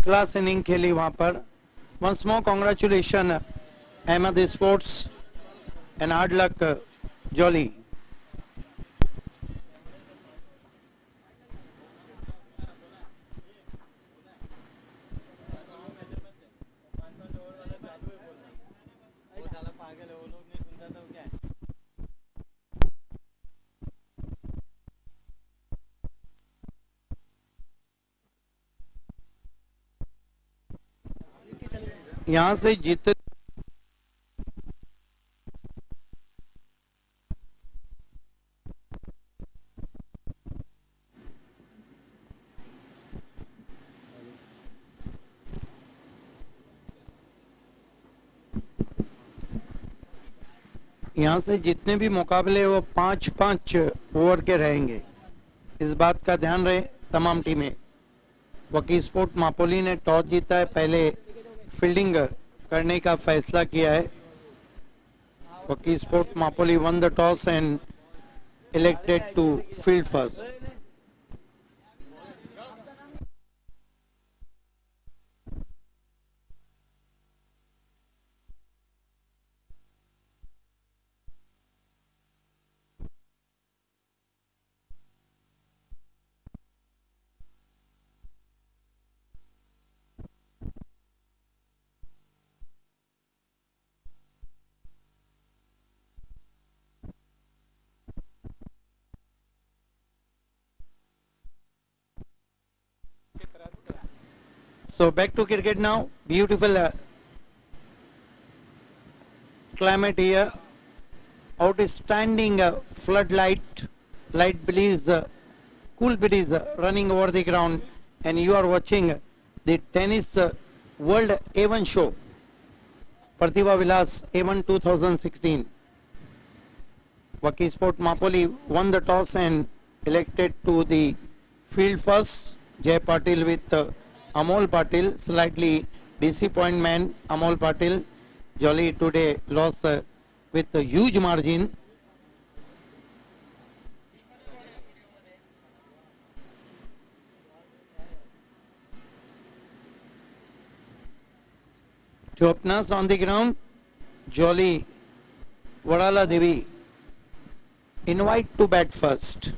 Class inning खेली वहां पर. Once more congratulations Ahmed Sports and hard luck Jolly. यहाँ से जीत यहाँ से जितने भी मुकाबले वो 5-5 ओवर के रहेंगे. इस बात का ध्यान रहे तमाम टीमें. वकी स्पोर्ट मापोली ने टॉस जीता है, पहले फील्डिंग करने का फैसला किया है. वकी sport मापोली won the toss and elected to field first. So back to cricket now. Beautiful climate here. Outstanding floodlight, light breeze, cool breeze running over the ground, and you are watching the tennis world A1 show. Pratibha Vilas A1 2016. Waki Sport Mapoli won the toss and elected to the field first. Jay Patil with Amol Patil, slightly disappointment. Amol Patil, Jolly today lost with a huge margin. Two openers on the ground. Jolly, Vadala Devi, invite to bat first.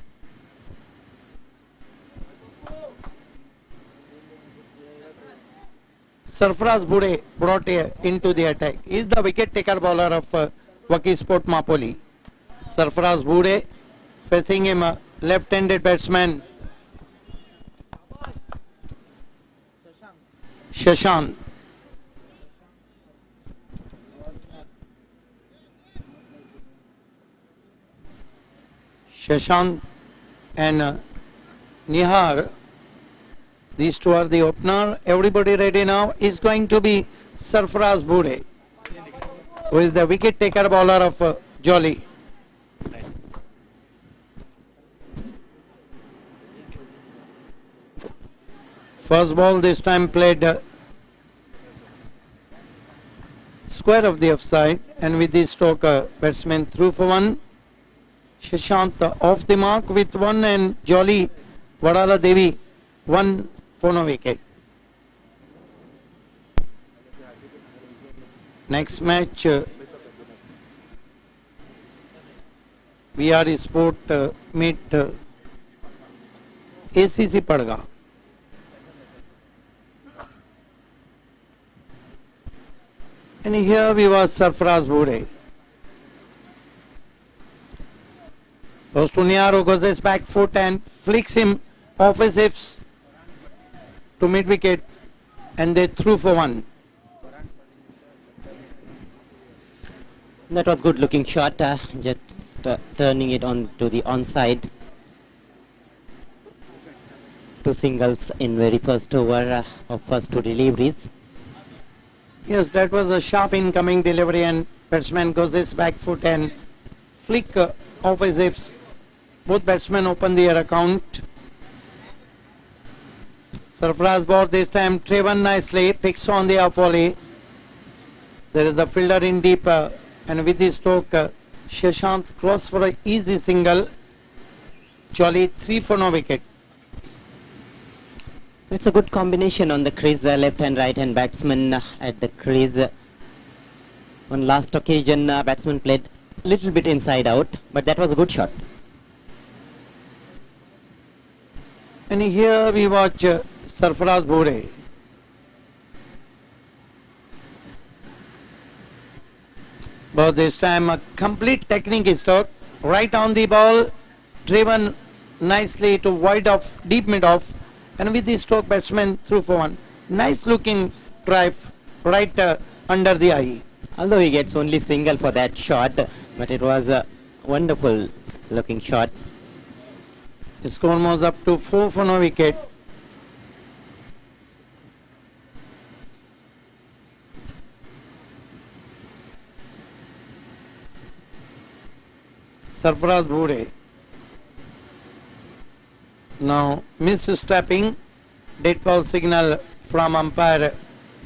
Sarfaraz Bude brought into the attack. He is the wicket taker bowler of Waki Sport Mapoli. Sarfaraz Bude facing him left-handed batsman Shashank. Shashank and Nihar. These two are the opener. Everybody ready now? Is going to be Sarfaraz Bude, who is the wicket taker bowler of Jolly. First ball this time played square of the offside, and with this stroke batsman through for one. Shashank off the mark with one, and Jolly Vadala Devi one for no wicket. Next match VR Sport meet ACC Padga. And here we was Sarfaraz Bude. Goes to Niaro, goes his back foot and flicks him off his hips to mid wicket, and they threw for one. That was good looking shot, just turning it on to the onside. Two singles in very first over of first two deliveries. Yes, that was a sharp incoming delivery, and batsman goes his back foot and flick off his hips. Both batsmen open their account. Sarfaraz ball this time, Trevor nicely picks on the off volley. There is the fielder in deep, and with the stroke, Shashank cross for an easy single. Jolly 3 for no wicket. It's a good combination on the crease, left and right hand batsman at the crease. On last occasion, batsman played little bit inside out, but that was a good shot. And here we watch Sarfaraz Bhore. But this time a complete technique stroke, right on the ball, driven nicely to wide off, deep mid off, and with the stroke batsman through for one. Nice looking drive right under the eye. Although he gets only single for that shot, but it was a wonderful looking shot. The score moves up to 4 for no wicket. Sarfaraz Bhore. Now misstepping, dead ball signal from umpire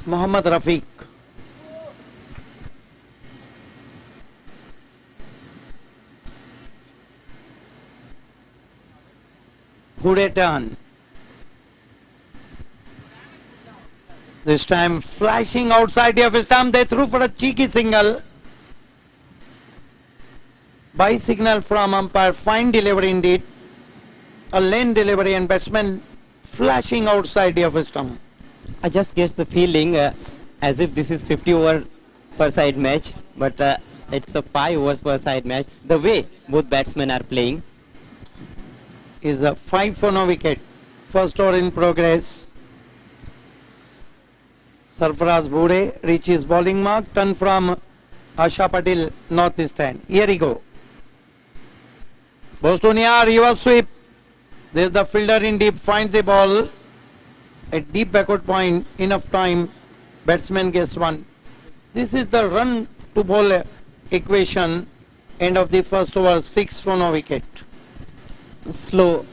Mohammad Rafiq. Bhore turn. This time flashing outside of stump, they threw for a cheeky single. By signal from umpire, fine delivery indeed. A lane delivery and batsman flashing outside of stump. I just get the feeling as if this is 50 over per side match, but it's a 5 overs per side match. The way both batsmen are playing. Is a 5 for no wicket. First over in progress. Sarfaraz Bhore reaches bowling mark. Turn from Asha Patil, northeast end. Here he go. Bostonia reverse sweep. There's the fielder in deep, finds the ball at deep backward point. Enough time. Batsman gets one. This is the run to ball equation. End of the first over. 6 for no wicket. Slow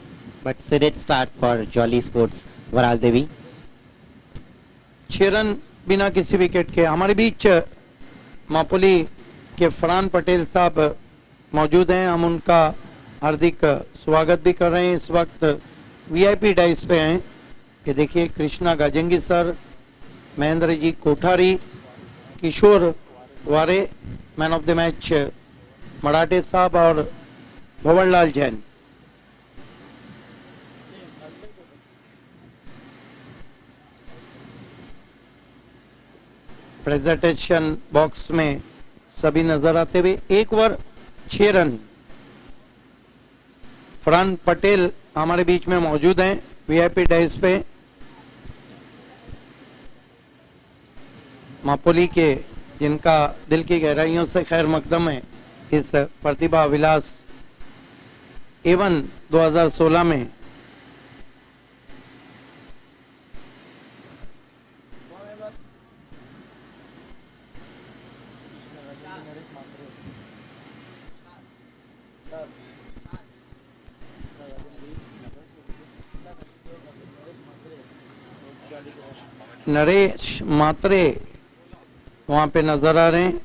but sedate start for Jolly Sports Varal Devi. 6 run बिना किसी wicket के. हमारे बीच मापोली के फरहान पटेल साहब मौजूद हैं. हम उनका हार्दिक स्वागत भी कर रहे हैं. इस वक्त वीआईपी डाइस पे हैं. ये देखिए कृष्णा गाजंगी सर, महेंद्र जी कोठारी, किशोर वारे, मैन ऑफ द मैच मराठे साहब और भवनलाल जैन. प्रेजेंटेशन बॉक्स में सभी नजर आते हुए. 1 ओवर 6 रन. फरहान पटेल हमारे बीच में मौजूद हैं वीआईपी डाइस पे. मापोली के जिनका दिल की गहराइयों से खैर मकदम है इस प्रतिभा विलास A1 2016 में. नरेश मात्रे वहां पे नजर आ रहे हैं.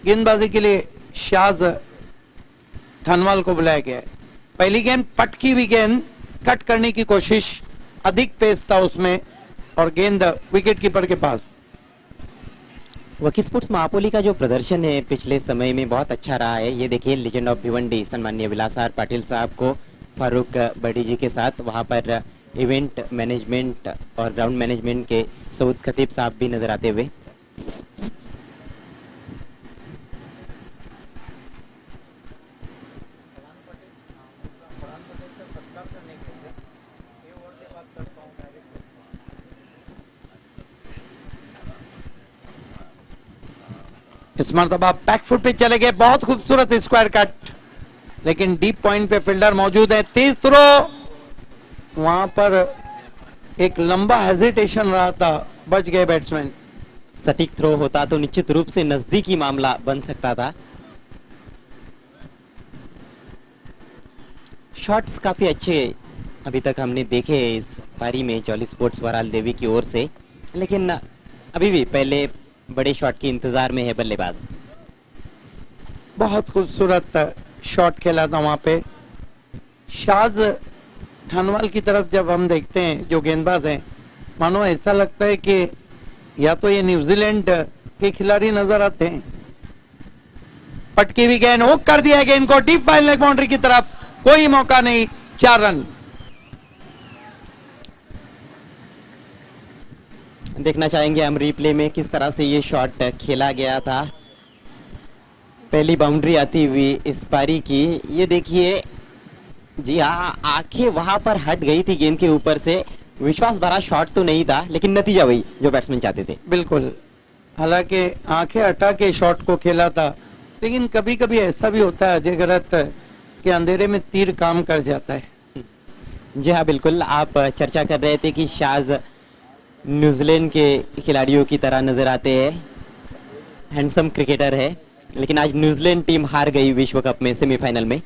गेंदबाजी के लिए शाज धनवाल को बुलाया गया है. पहली गेंद पटकी हुई गेंद, कट करने की कोशिश, अधिक पेस था उसमें और गेंद विकेट कीपर के पास. वकी स्पोर्ट्स मापोली का जो प्रदर्शन है पिछले समय में बहुत अच्छा रहा है. ये देखिए लेजेंड ऑफ भिवंडी सम्माननीय विलास आर पाटिल साहब को फारूक बड़ी जी के साथ वहाँ पर इवेंट मैनेजमेंट और ग्राउंड मैनेजमेंट के सऊद खतीब साहब भी नजर आते हुए. इस मरतबा बैक फुट पे चले गए. बहुत खूबसूरत स्क्वायर कट, लेकिन डीप पॉइंट पे फील्डर मौजूद है. तेज थ्रो, वहां पर एक लंबा हेजिटेशन रहा था, बच गए बैट्समैन. सटीक थ्रो होता तो निश्चित रूप से नजदीकी मामला बन सकता था. शॉट्स काफी अच्छे अभी तक हमने देखे इस पारी में जॉली स्पोर्ट्स वराल देवी की ओर से, लेकिन अभी भी पहले बड़े शॉट के इंतजार में है बल्लेबाज. बहुत खूबसूरत शॉट खेला था वहां पे. शाज थानवाल की तरफ जब हम देखते हैं जो गेंदबाज हैं, मानो ऐसा लगता है कि या तो ये न्यूजीलैंड के खिलाड़ी नजर आते हैं। पटकी हुई गेंद, हुक कर दिया गेंद को डीप फाइन लेग बाउंड्री की तरफ, कोई मौका नहीं, 4 रन। देखना चाहेंगे हम रिप्ले में किस तरह से ये शॉट खेला गया था। पहली बाउंड्री आती हुई इस पारी की, ये देखिए, जी हाँ, आंखें वहां पर हट गई थी गेंद के ऊपर से। विश्वास भरा शॉट तो नहीं था, लेकिन नतीजा वही जो बैट्समैन चाहते थे। बिल्कुल, हालांकि आंखें हटा के शॉट को खेला था, लेकिन कभी कभी ऐसा भी होता है अजय गरत कि अंधेरे में तीर काम कर जाता है। जी हाँ, बिल्कुल। आप चर्चा कर रहे थे कि शाज न्यूजीलैंड के खिलाड़ियों की तरह नजर आते हैं, हैंडसम क्रिकेटर है, लेकिन आज न्यूजीलैंड टीम हार गई विश्व कप में सेमीफाइनल में।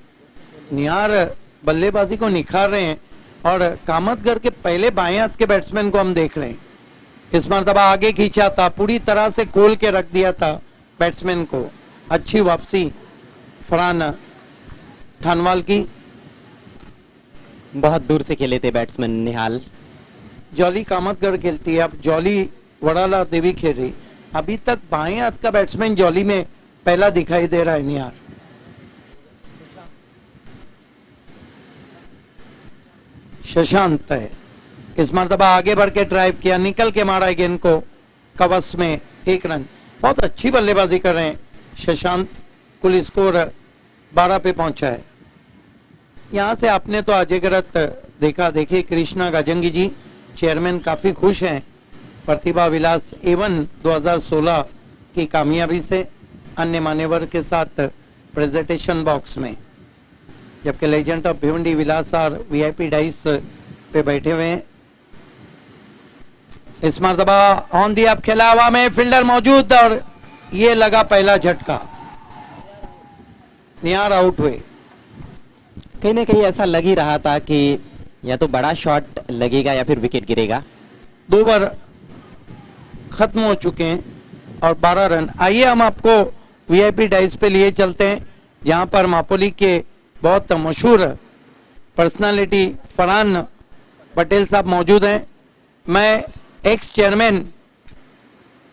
निहार बल्लेबाजी को निखार रहे हैं और कामतगर के पहले बाएं हाथ के बैट्समैन को हम देख रहे हैं। इस मर्तबा आगे खींचा था, पूरी तरह से खोल के रख दिया था बैट्समैन को। अच्छी वापसी फरहान थानवाल की। बहुत दूर से खेले थे बैट्समैन निहाल। जॉली कामतगर खेलती है, अब जॉली वड़ाला देवी खेल रही। अभी तक बाएं हाथ का बैट्समैन जॉली में पहला दिखाई दे रहा है निहार। शशांत है, इस मर्तबा आगे बढ़ के ड्राइव किया, निकल के मारा गेंद को कवच में, 1 रन। बहुत अच्छी बल्लेबाजी कर रहे हैं शशांत, कुल स्कोर 12 पे पहुंचा है। यहां से आपने तो अजय गरत देखा, देखिए कृष्णा गाजंगी जी चेयरमैन काफी खुश हैं प्रतिभा विलास A1 2016 की कामयाबी से, अन्य मान्यवर के साथ प्रेजेंटेशन बॉक्स में, जबकि लेजेंड ऑफ भिवंडी विलास और VIP डाइस पे बैठे हुए हैं। इस मर्तबा ऑन दी अप खेला, हवा में फील्डर मौजूद और ये लगा पहला झटका, निहार आउट हुए। कहीं ना कहीं ऐसा लग ही रहा था कि या तो बड़ा शॉट लगेगा या फिर विकेट गिरेगा। 2 ओवर खत्म हो चुके हैं और 12 रन। आइए हम आपको VIP डाइस पे लिए चलते हैं, जहां पर मापोली के बहुत मशहूर पर्सनालिटी फरहान पटेल साहब मौजूद हैं। मैं एक्स चेयरमैन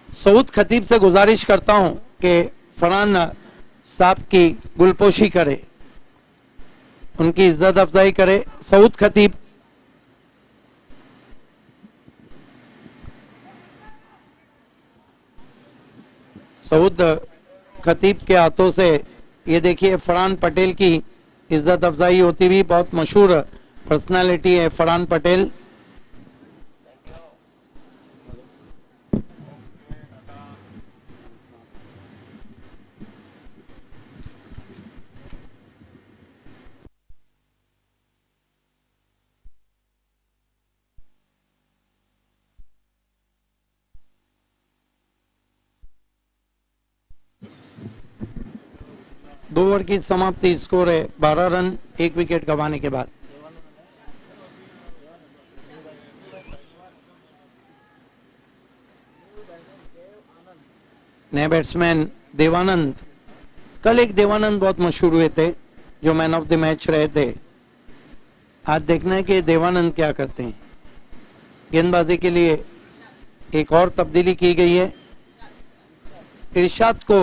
सऊद खतीब से गुजारिश करता हूं कि फरहान साहब की गुलपोशी करे, उनकी इज्जत अफजाई करे। सऊद खतीब, सऊद खतीब के हाथों से ये देखिए फरहान पटेल की इज्जत अफजाई होती हुई। बहुत मशहूर पर्सनालिटी है फरहान पटेल। दो ओवर की समाप्ति, स्कोर है 12 रन 1 विकेट गंवाने के बाद। नए बैट्समैन देवानंद। कल एक देवानंद बहुत मशहूर हुए थे जो मैन ऑफ द मैच रहे थे। आज देखना है कि देवानंद क्या करते हैं। गेंदबाजी के लिए एक और तब्दीली की गई है, इरशाद को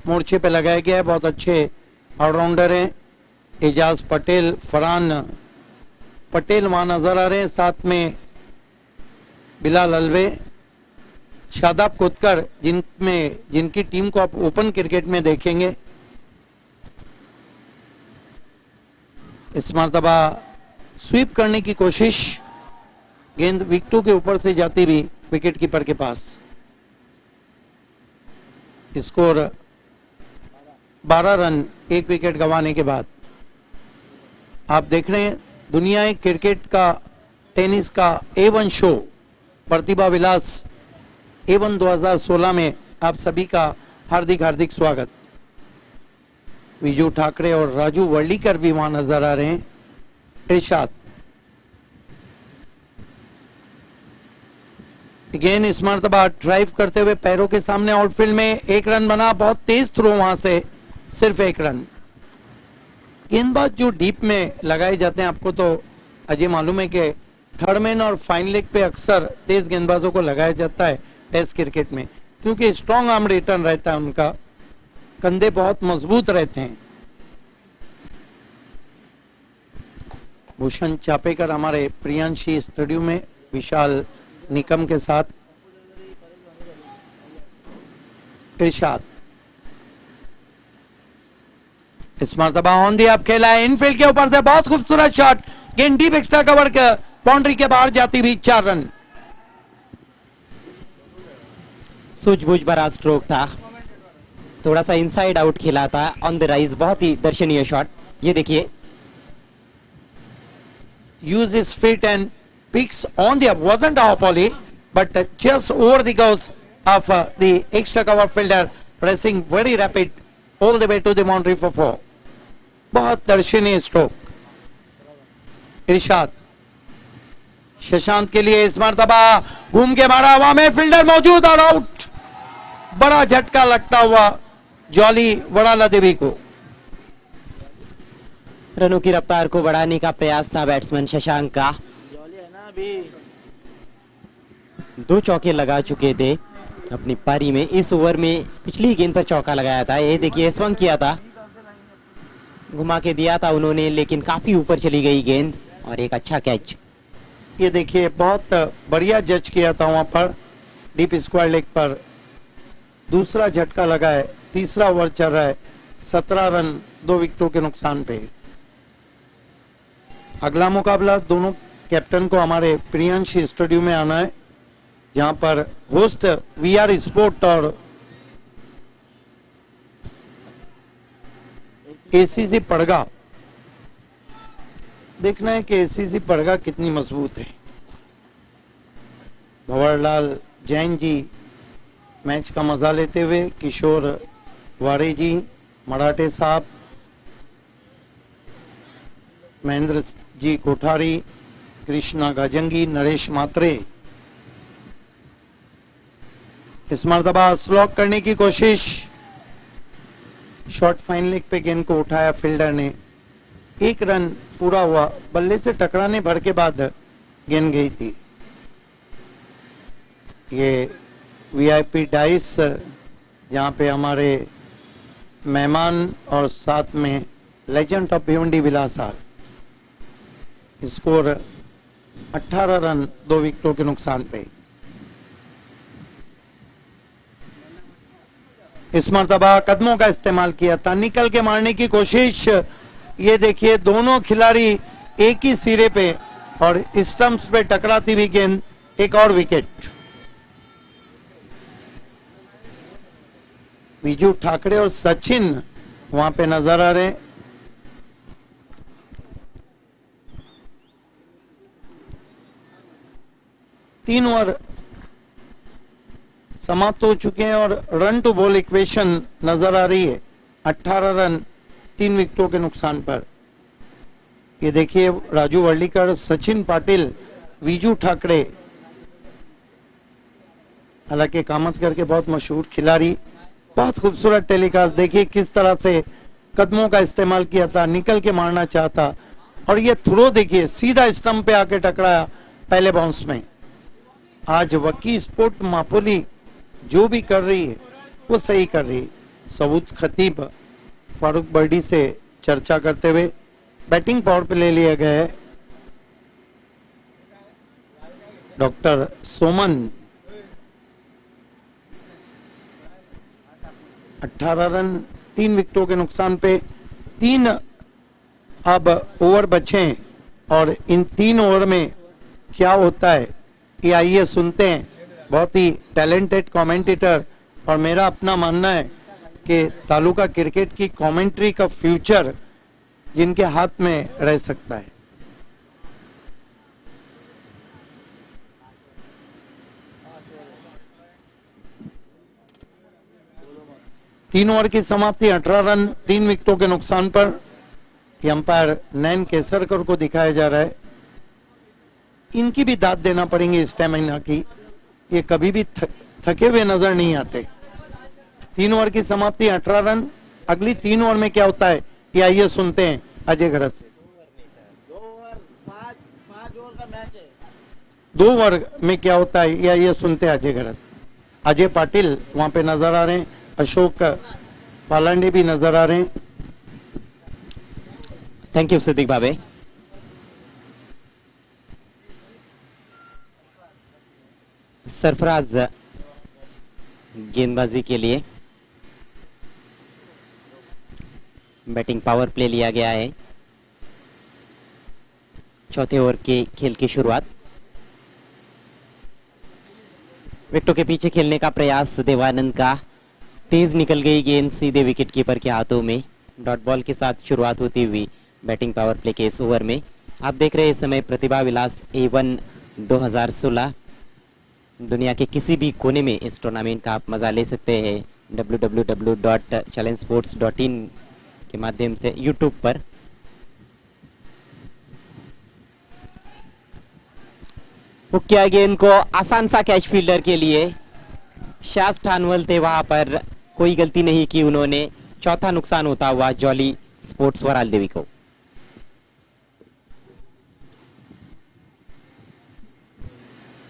मोर्चे पे लगाया गया है। बहुत अच्छे ऑलराउंडर हैं एजाज पटेल, फरहान पटेल वहां नजर आ रहे हैं, साथ में बिलाल अलवे, शादाब कोतकर, जिनकी टीम को आप ओपन क्रिकेट में देखेंगे। इस मर्तबा स्वीप करने की कोशिश, गेंद विकेटों के ऊपर से जाती भी विकेट कीपर के पास। स्कोर 12 रन 1 विकेट गंवाने के बाद। आप देख रहे हैं दुनिया क्रिकेट का, टेनिस का A1 शो प्रतिभा विलास A1 2016 में आप सभी का हार्दिक हार्दिक स्वागत। विजू ठाकरे और राजू वर्लीकर भी वहां नजर आ रहे हैं। इरशाद अगेन इस मर्तबा ड्राइव करते हुए पैरों के सामने आउटफील्ड में 1 रन बना। बहुत तेज थ्रो वहां से, सिर्फ 1 रन। गेंदबाज जो डीप में लगाए जाते हैं, आपको तो अजय मालूम है कि थर्ड मैन और फाइन लेग पे अक्सर तेज गेंदबाजों को लगाया जाता है टेस्ट क्रिकेट में, क्योंकि स्ट्रॉन्ग आर्म रिटर्न रहता है उनका, कंधे बहुत मजबूत रहते हैं। भूषण चापेकर हमारे प्रियांशी स्टूडियो में विशाल निकम के साथ। इरशाद इस मरतबा ऑन दी अब खेला है, इनफील्ड के ऊपर से बहुत खूबसूरत शॉट, गेंद डीप एक्स्ट्रा कवर कर बाउंड्री के बाहर जाती हुई 4 रन। सूझबूझ भरा स्ट्रोक था, थोड़ा सा इनसाइड आउट खेला था, ऑन द राइज, बहुत ही दर्शनीय शॉट। ये देखिए, use his feet and picks on the up, wasn't a poly, but just over the goals of the extra cover fielder, pressing very rapid all the way to the boundary for 4. बहुत दर्शनीय stroke. इरशाद शशांक के लिए इस मरतबा घूम के मारा, हवा में फील्डर मौजूद और आउट। बड़ा झटका लगता हुआ जॉली वड़ाला देवी को। रनों की रफ्तार को बढ़ाने का प्रयास था बैट्समैन शशांक का। 2 चौके लगा चुके थे अपनी पारी में, इस ओवर में पिछली गेंद पर चौका लगाया था। ये देखिए, स्वंग किया था, घुमा के दिया था उन्होंने, लेकिन काफी ऊपर चली गई गेंद और एक अच्छा कैच। ये देखिए, बहुत बढ़िया जज किया था वहां पर डीप स्क्वायर लेग पर। दूसरा झटका लगा है, तीसरा ओवर चल रहा है, 17 रन 2 विकेटों के नुकसान पे। अगला मुकाबला दोनों कैप्टन को हमारे प्रियांशी स्टूडियो में आना है, जहां पर होस्ट वीआर स्पोर्ट और एसीसी पड़गा। देखना है कि एसीसी पड़गा कितनी मजबूत है। भंवरलाल जैन जी मैच का मजा लेते हुए, किशोर वारे जी, मराठे साहब, महेंद्र जी कोठारी, कृष्णा गाजंगी, नरेश मात्रे। इस मरतबा स्लॉक करने की कोशिश, शॉर्ट फाइन लेग पे गेंद को उठाया फील्डर ने, 1 रन पूरा हुआ, बल्ले से टकराने भर के बाद गेंद गई थी। ये वीआईपी डाइस, जहाँ पे हमारे मेहमान और साथ में legend of Bhiwandi Vilasar, score 18 run 2 विकेटों के नुकसान पे। इस मरतबा कदमों का इस्तेमाल किया था, निकल के मारने की कोशिश। ये देखिए, दोनों खिलाड़ी एक ही सिरे पे और स्टंप्स पे टकराती हुई गेंद, एक और विकेट। बीजू ठाकरे और सचिन वहां पे नजर आ रहे हैं। तीन ओवर समाप्त हो चुके हैं और रन टू बॉल इक्वेशन नजर आ रही है, 18 रन 3 विकेटों के नुकसान पर। ये देखिए, राजू वर्लीकर, सचिन पाटिल, विजू ठाकरे, हालांकि कामत करके बहुत मशहूर खिलाड़ी। बहुत खूबसूरत टेलीकास्ट, देखिए किस तरह से कदमों का इस्तेमाल किया था, निकल के मारना चाहता, और ये थ्रो देखिए सीधा स्टंप पे आके टकराया पहले बाउंस में। आज वकी स्पोर्ट मापोली जो भी कर रही है वो सही कर रही है। सबूत खतीब फारूक बर्डी से चर्चा करते हुए बैटिंग पावर पे ले लिया गया है। डॉक्टर सोमन 18 रन 3 विकेटों के नुकसान पे। 3 अब ओवर बचे और इन 3 ओवर में क्या होता है ये आइए सुनते हैं। बहुत ही टैलेंटेड कमेंटेटर, और मेरा अपना मानना है कि तालुका क्रिकेट की कमेंट्री का फ्यूचर जिनके हाथ में रह सकता है। तीन ओवर की समाप्ति 18 रन 3 विकेटों के नुकसान पर। अंपायर नैन केसरकर को दिखाया जा रहा है। इनकी भी दाद देना पड़ेंगे स्टेमिना की, ये कभी भी थके हुए नजर नहीं आते। 3 ओवर की समाप्ति 18 रन। अगली 3 ओवर में क्या होता है ये आइए सुनते हैं। अजय गरज से। 5 ओवर का मैच है। 2 ओवर में क्या होता है या ये सुनते हैं अजय गरज। अजय पाटिल वहां पे नजर आ रहे हैं, अशोक पालांडे भी नजर आ रहे हैं। थैंक यू सिद्दीक भावे। सरफराज गेंदबाजी के लिए बैटिंग पावर प्ले लिया गया है। चौथे ओवर के खेल की शुरुआत। विकेटों के पीछे खेलने का प्रयास देवानंद का, तेज निकल गई गेंद सीधे विकेट कीपर के हाथों में। डॉट बॉल के साथ शुरुआत होती हुई बैटिंग पावर प्ले के इस ओवर में आप देख रहे हैं इस समय प्रतिभा विलास A1 2016। दुनिया के किसी भी कोने में इस टूर्नामेंट का आप मजा ले सकते हैं www.challengesports.in के माध्यम से यूट्यूब पर। हुक्या गेंद को आसान सा कैच फील्डर के लिए, शास ठानवल थे वहां पर, कोई गलती नहीं की उन्होंने। चौथा नुकसान होता हुआ जॉली स्पोर्ट्स वराल देवी को।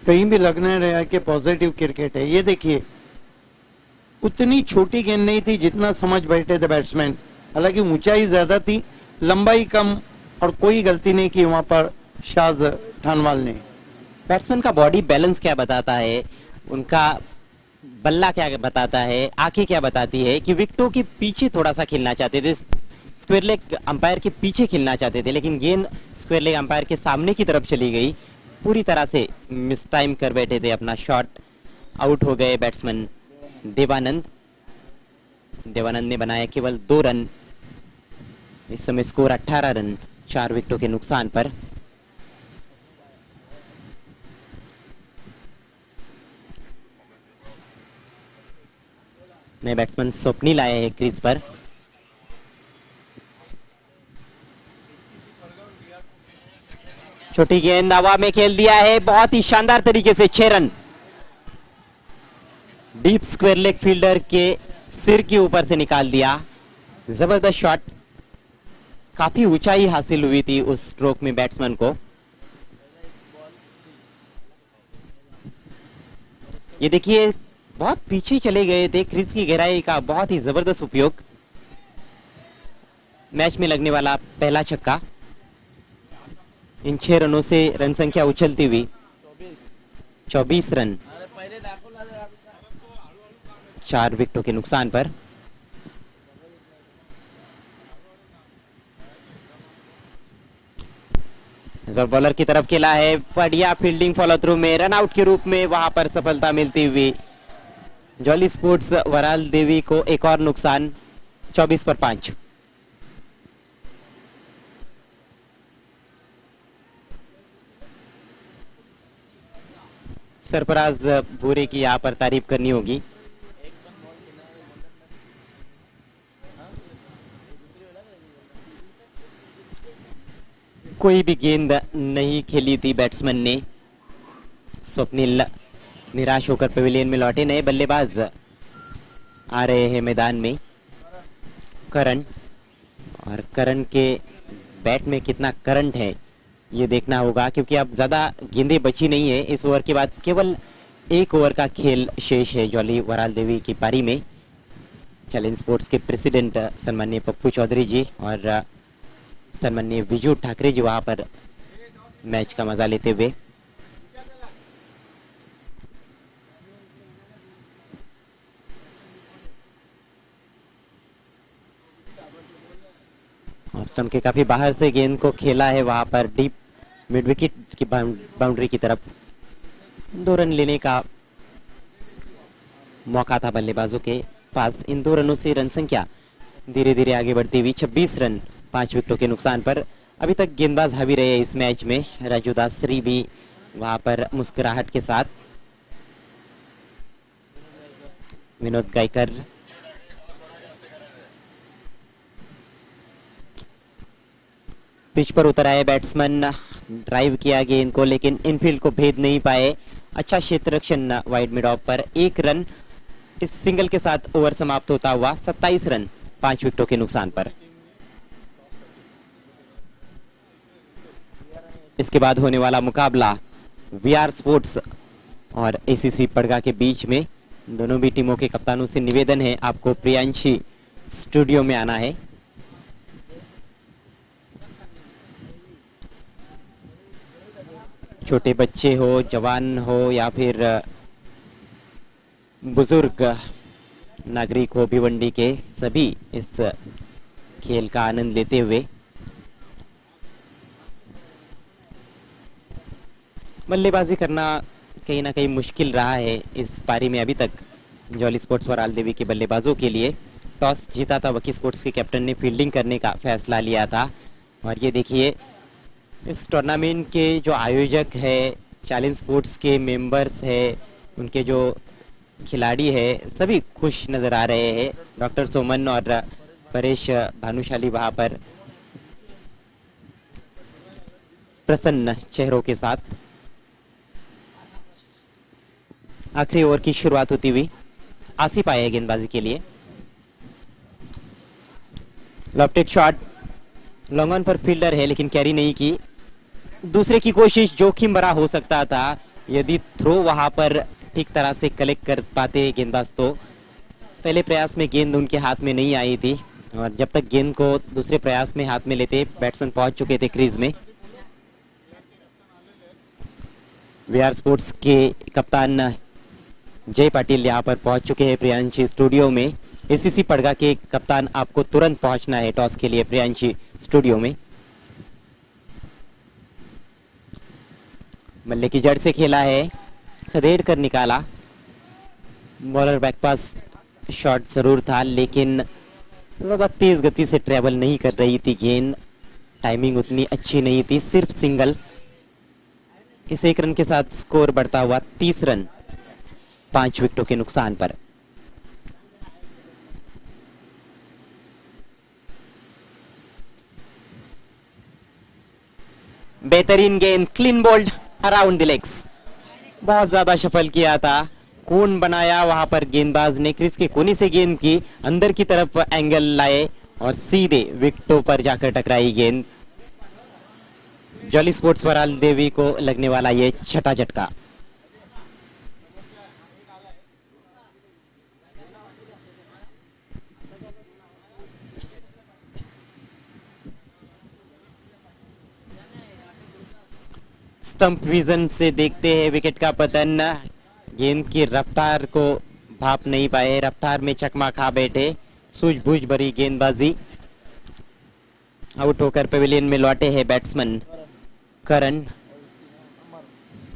कहीं भी लग नहीं रहा है कि पॉजिटिव क्रिकेट है। ये देखिए उतनी छोटी गेंद नहीं थी जितना समझ बैठे थे बैट्समैन, हालांकि ऊंचाई ज्यादा थी, लंबाई कम, और कोई गलती नहीं की वहां पर शाज ठानवाल ने। बैट्समैन का बॉडी बैलेंस क्या बताता है, उनका बल्ला क्या बताता है, आंखें क्या बताती है कि विकेटों के पीछे थोड़ा सा खेलना चाहते थे, स्क्वायर लेग अंपायर के पीछे खेलना चाहते थे, लेकिन गेंद स्क्वायर लेग अंपायर के सामने की तरफ चली गई। पूरी तरह से मिस टाइम कर बैठे थे अपना शॉट। आउट हो गए बैट्समैन देवानंद। देवानंद ने बनाया केवल 2 रन। इस समय स्कोर 18 रन 4 विकेटों के नुकसान पर। नए बैट्समैन स्वप्निल आए हैं क्रीज पर। छोटी गेंद हवा में खेल दिया है, बहुत ही शानदार तरीके से 6 run. Deep square leg fielder के सिर के ऊपर से निकाल दिया। जबरदस्त शॉट, काफी ऊंचाई हासिल हुई थी उस स्ट्रोक में बैट्समैन को। ये देखिए बहुत पीछे चले गए थे, क्रीज की गहराई का बहुत ही जबरदस्त उपयोग। मैच में लगने वाला पहला छक्का। इन 6 रनों से रन संख्या उछलती हुई 24 रन 4 विकेटों के नुकसान पर। इस बार बॉलर की तरफ खेला है, बढ़िया फील्डिंग फॉलो थ्रू में रन आउट के रूप में वहां पर सफलता मिलती हुई जॉली स्पोर्ट्स वराल देवी को एक और नुकसान। 24 पर 5। सरफराज भूरे की यहाँ पर तारीफ करनी होगी। कोई भी गेंद नहीं खेली थी बैट्समैन ने। स्वप्निल निराश होकर पवेलियन में लौटे। नए बल्लेबाज आ रहे हैं मैदान में, करण, और करण के बैट में कितना करंट है ये देखना होगा, क्योंकि अब ज्यादा गेंदें बची नहीं है। इस ओवर के बाद केवल 1 ओवर का खेल शेष है जॉली वराल देवी की पारी में। चैलेंज स्पोर्ट्स के प्रेसिडेंट सम्माननीय पप्पू चौधरी जी और सम्माननीय विजू ठाकरे जी वहां पर मैच का मजा लेते हुए। और स्टंप के काफी बाहर से गेंद को खेला है वहां पर डीप मिड विकेट की बाउंड्री की तरफ। 2 रन लेने का मौका था बल्लेबाजों के पास। इन 2 रनों से रन संख्या धीरे धीरे आगे बढ़ती हुई 26 रन 5 विकेटों के नुकसान पर। अभी तक गेंदबाज हावी रहे इस मैच में। राजू दासरी भी वहां पर मुस्कुराहट के साथ। विनोद गायकर, पिच पर उतर आए बैट्समैन, ड्राइव किया गेंद को लेकिन इनफील्ड को भेद नहीं पाए। अच्छा क्षेत्र रक्षण वाइड मिड ऑफ पर। 1 रन इस सिंगल के साथ ओवर समाप्त होता हुआ 27 रन 5 विकेटों के नुकसान पर। इसके बाद होने वाला मुकाबला वीआर स्पोर्ट्स और एसीसी पड़गा के बीच में। दोनों भी टीमों के कप्तानों से निवेदन है आपको प्रियांशी स्टूडियो में आना है। छोटे बच्चे हो, जवान हो या फिर बुजुर्ग नागरिक हो भिवंडी के, सभी इस खेल का आनंद लेते हुए। बल्लेबाजी करना कहीं ना कहीं मुश्किल रहा है इस पारी में अभी तक जॉली स्पोर्ट्स वराल देवी के बल्लेबाजों के लिए। टॉस जीता था वकी स्पोर्ट्स के कैप्टन ने फील्डिंग करने का फैसला लिया था। और ये देखिए इस टूर्नामेंट के जो आयोजक है, चैलेंज स्पोर्ट्स के मेंबर्स है, उनके जो खिलाड़ी है, सभी खुश नजर आ रहे हैं। डॉक्टर सोमन और परेश भानुशाली वहां पर प्रसन्न चेहरों के साथ। आखिरी ओवर की शुरुआत होती हुई आसिफ आए गेंदबाजी के लिए। लॉफ्टेड शॉट, लॉन्ग ऑन पर फील्डर है लेकिन कैरी नहीं की। दूसरे की कोशिश जोखिम भरा हो सकता था यदि थ्रो वहां पर ठीक तरह से कलेक्ट कर पाते गेंदबाज तो। पहले प्रयास में गेंद उनके हाथ में नहीं आई थी और जब तक गेंद को दूसरे प्रयास में हाथ में लेते बैट्समैन पहुंच चुके थे क्रीज में। वीआर स्पोर्ट्स के कप्तान जय पाटिल यहां पर पहुंच चुके हैं प्रियांशी स्टूडियो में। एसीसी पड़गा के कप्तान आपको तुरंत पहुंचना है टॉस के लिए प्रियांशी स्टूडियो में। बल्ले की जड़ से खेला है, खदेड़ कर निकाला। बॉलर बैकपास शॉट जरूर था लेकिन ज्यादा तेज गति से ट्रेवल नहीं कर रही थी गेंद, टाइमिंग उतनी अच्छी नहीं थी, सिर्फ सिंगल। इस 1 रन के साथ स्कोर बढ़ता हुआ 30 रन 5 विकेटों के नुकसान पर। बेहतरीन गेंद, clean bowled around the legs. बहुत ज्यादा सफल किया था, कोन बनाया वहां पर गेंदबाज ने, क्रीज के कोने से गेंद की अंदर की तरफ एंगल लाए और सीधे विकेटों पर जाकर टकराई गेंद। जॉली स्पोर्ट्स वराल देवी को लगने वाला ये छठा झटका। स्टंप विजन से देखते हैं विकेट का पतन। गेंद की रफ्तार को भाप नहीं पाए, रफ्तार में चकमा खा बैठे। सूझबूझ भरी गेंदबाजी। आउट होकर पवेलियन में लौटे हैं बैट्समैन करण,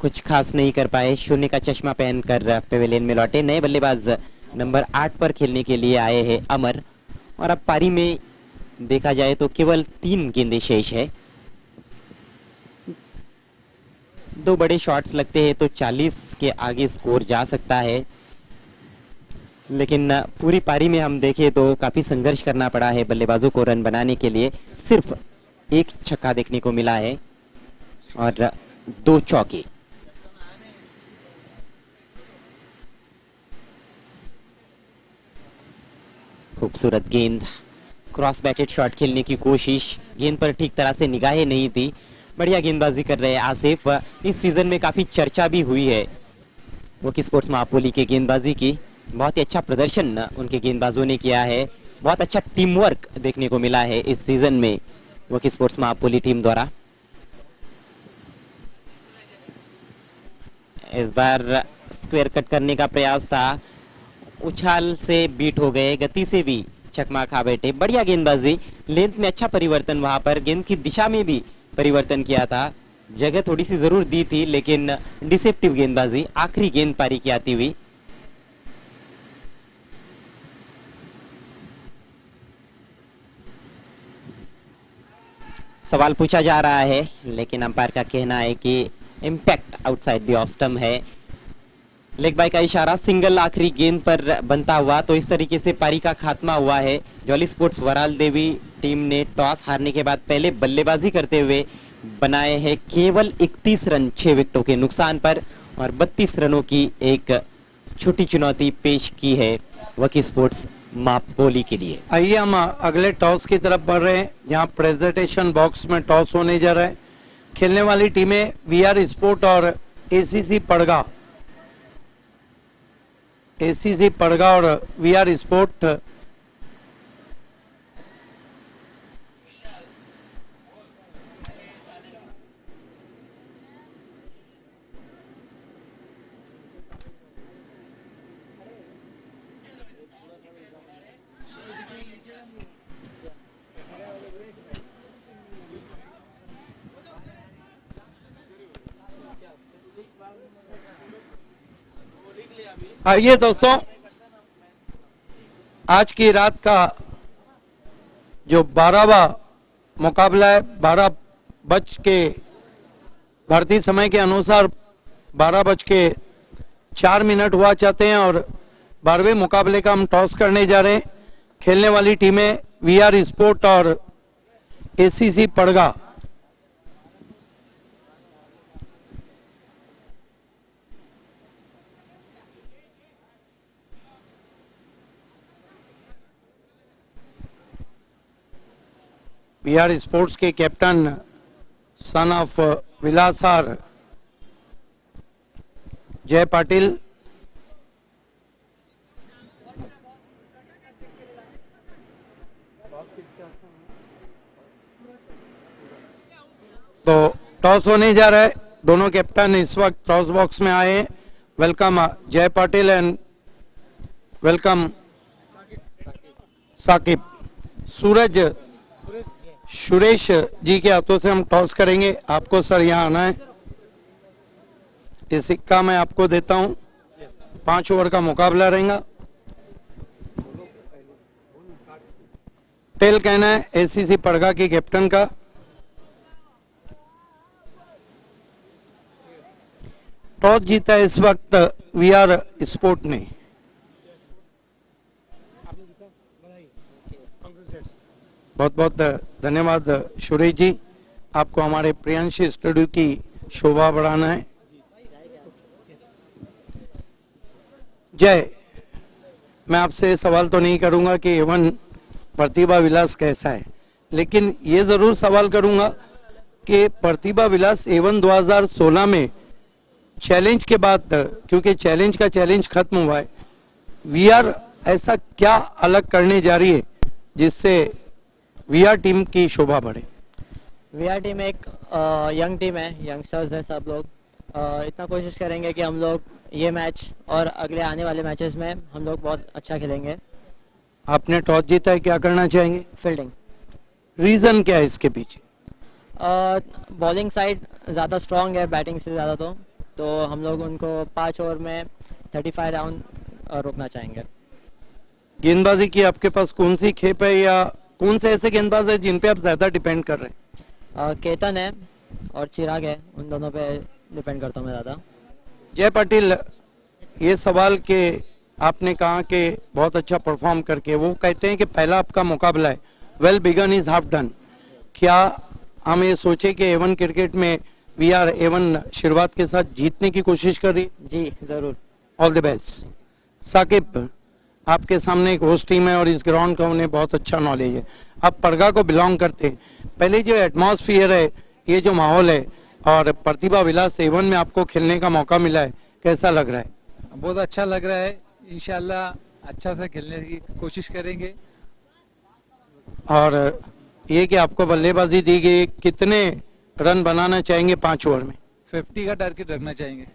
कुछ खास नहीं कर पाए। शून्य का चश्मा पहनकर पवेलियन में लौटे। नए बल्लेबाज नंबर 8 पर खेलने के लिए आए हैं अमर। और अब पारी में देखा जाए तो केवल 3 गेंदें शेष है। 2 बड़े शॉट्स लगते हैं तो 40 के आगे स्कोर जा सकता है, लेकिन पूरी पारी में हम देखें तो काफी संघर्ष करना पड़ा है बल्लेबाजों को रन बनाने के लिए। सिर्फ 1 छक्का देखने को मिला है और 2 चौके। खूबसूरत गेंद, क्रॉस बैटेड शॉट खेलने की कोशिश, गेंद पर ठीक तरह से निगाहें नहीं थी। बढ़िया गेंदबाजी कर रहे हैं आसिफ। इस सीजन में काफी चर्चा भी हुई है वकी स्पोर्ट्स महापोली के गेंदबाजी की। बहुत ही अच्छा प्रदर्शन उनके गेंदबाजों ने किया है, बहुत अच्छा टीम वर्क देखने को मिला है इस सीजन में वकी स्पोर्ट्स महापोली टीम द्वारा। इस बार स्क्वायर कट करने का प्रयास था, उछाल से बीट हो गए, गति से भी चकमा खा बैठे। बढ़िया गेंदबाजी, लेंथ में अच्छा परिवर्तन, वहां पर गेंद की दिशा में भी परिवर्तन किया था। जगह थोड़ी सी जरूर दी थी लेकिन डिसेप्टिव गेंदबाजी। आखिरी गेंद पारी की आती हुई। सवाल पूछा जा रहा है लेकिन अंपायर का कहना है कि impact outside the off stump है। लेग बाय का इशारा, सिंगल आखिरी गेंद पर बनता हुआ। तो इस तरीके से पारी का खात्मा हुआ है। जॉली स्पोर्ट्स वराल देवी टीम ने टॉस हारने के बाद पहले बल्लेबाजी करते हुए बनाए हैं केवल 31 रन 6 विकेटों के नुकसान पर और 32 रनों की एक छोटी चुनौती पेश की है वकी स्पोर्ट्स मापोली के लिए। आइए हम अगले टॉस की तरफ बढ़ रहे हैं। यहाँ प्रेजेंटेशन बॉक्स में टॉस होने जा रहा है। खेलने वाली टीमें वीआर स्पोर्ट और एसीसी पड़गा। एसीसी पड़गा और वीआर स्पोर्ट आइए दोस्तों, आज की रात का जो 12वां मुकाबला है, 12 बज के भारतीय समय के अनुसार 12:04 हुआ चाहते हैं और 12वें मुकाबले का हम टॉस करने जा रहे हैं। खेलने वाली टीमें वीआर स्पोर्ट और एसीसी पड़गा। वीआर स्पोर्ट्स के कैप्टन सन ऑफ विलासार जय पाटिल, तो टॉस होने जा रहा है। दोनों कैप्टन इस वक्त टॉस बॉक्स में आए हैं। वेलकम जय पाटिल एंड वेलकम साकिब। सूरज सुरेश जी के हाथों से हम टॉस करेंगे। आपको सर यहाँ आना है। ये सिक्का मैं आपको देता हूं। 5 ओवर का मुकाबला रहेगा। टेल कहना है एसीसी पड़गा की कैप्टन का। टॉस जीता है इस वक्त वीआर स्पोर्ट ने। बहुत बहुत धन्यवाद सुरेश जी, आपको हमारे प्रियांश स्टूडियो की शोभा बढ़ाना है। जय, मैं आपसे सवाल तो नहीं करूंगा कि एवन प्रतिभा विलास कैसा है, लेकिन ये जरूर सवाल करूंगा कि प्रतिभा विलास एवन 2016 में चैलेंज के बाद, क्योंकि चैलेंज का चैलेंज खत्म हुआ है, वीआर ऐसा क्या अलग करने जा रही है जिससे वीआर टीम की शोभा बढ़े? वीआर टीम एक यंग टीम है, यंगस्टर्स है सब लोग। इतना कोशिश करेंगे कि हम लोग ये मैच और अगले आने वाले मैचेस में हम लोग बहुत अच्छा खेलेंगे। आपने टॉस जीता है, क्या करना चाहेंगे? फील्डिंग। रीजन क्या है इसके पीछे? बॉलिंग साइड ज़्यादा स्ट्रांग है बैटिंग से ज़्यादा, तो हम लोग उनको 5 ओवर में 35 राउंड रोकना चाहेंगे। गेंदबाजी की आपके पास कौन सी खेप है या कौन से ऐसे गेंदबाज है जिन पे आप ज्यादा डिपेंड कर रहे हैं? केतन है और चिराग है, उन दोनों पे डिपेंड करता हूँ मैं ज़्यादा। जय पाटिल, ये सवाल के आपने कहा कि बहुत अच्छा परफॉर्म करके, वो कहते हैं कि पहला आपका मुकाबला है, well begun is half done. क्या हम ये सोचे कि एवन क्रिकेट में वीआर एवन शुरुआत के साथ जीतने की कोशिश कर रही? जी ज़रूर। All the best. साकिब, आपके सामने एक होस्ट टीम है और इस ग्राउंड का उन्हें बहुत अच्छा नॉलेज है। आप पड़गा को बिलोंग करते हैं, पहले जो एटमॉस्फेयर है, ये जो माहौल है, और प्रतिभा विलास एवन में आपको खेलने का मौका मिला है, कैसा लग रहा है? बहुत अच्छा लग रहा है। इंशाल्लाह अच्छा से खेलने की कोशिश करेंगे। और ये कि आपको बल्लेबाजी दी गई, कितने रन बनाना चाहेंगे 5 ओवर में? 50 का टारगेट रखना चाहेंगे।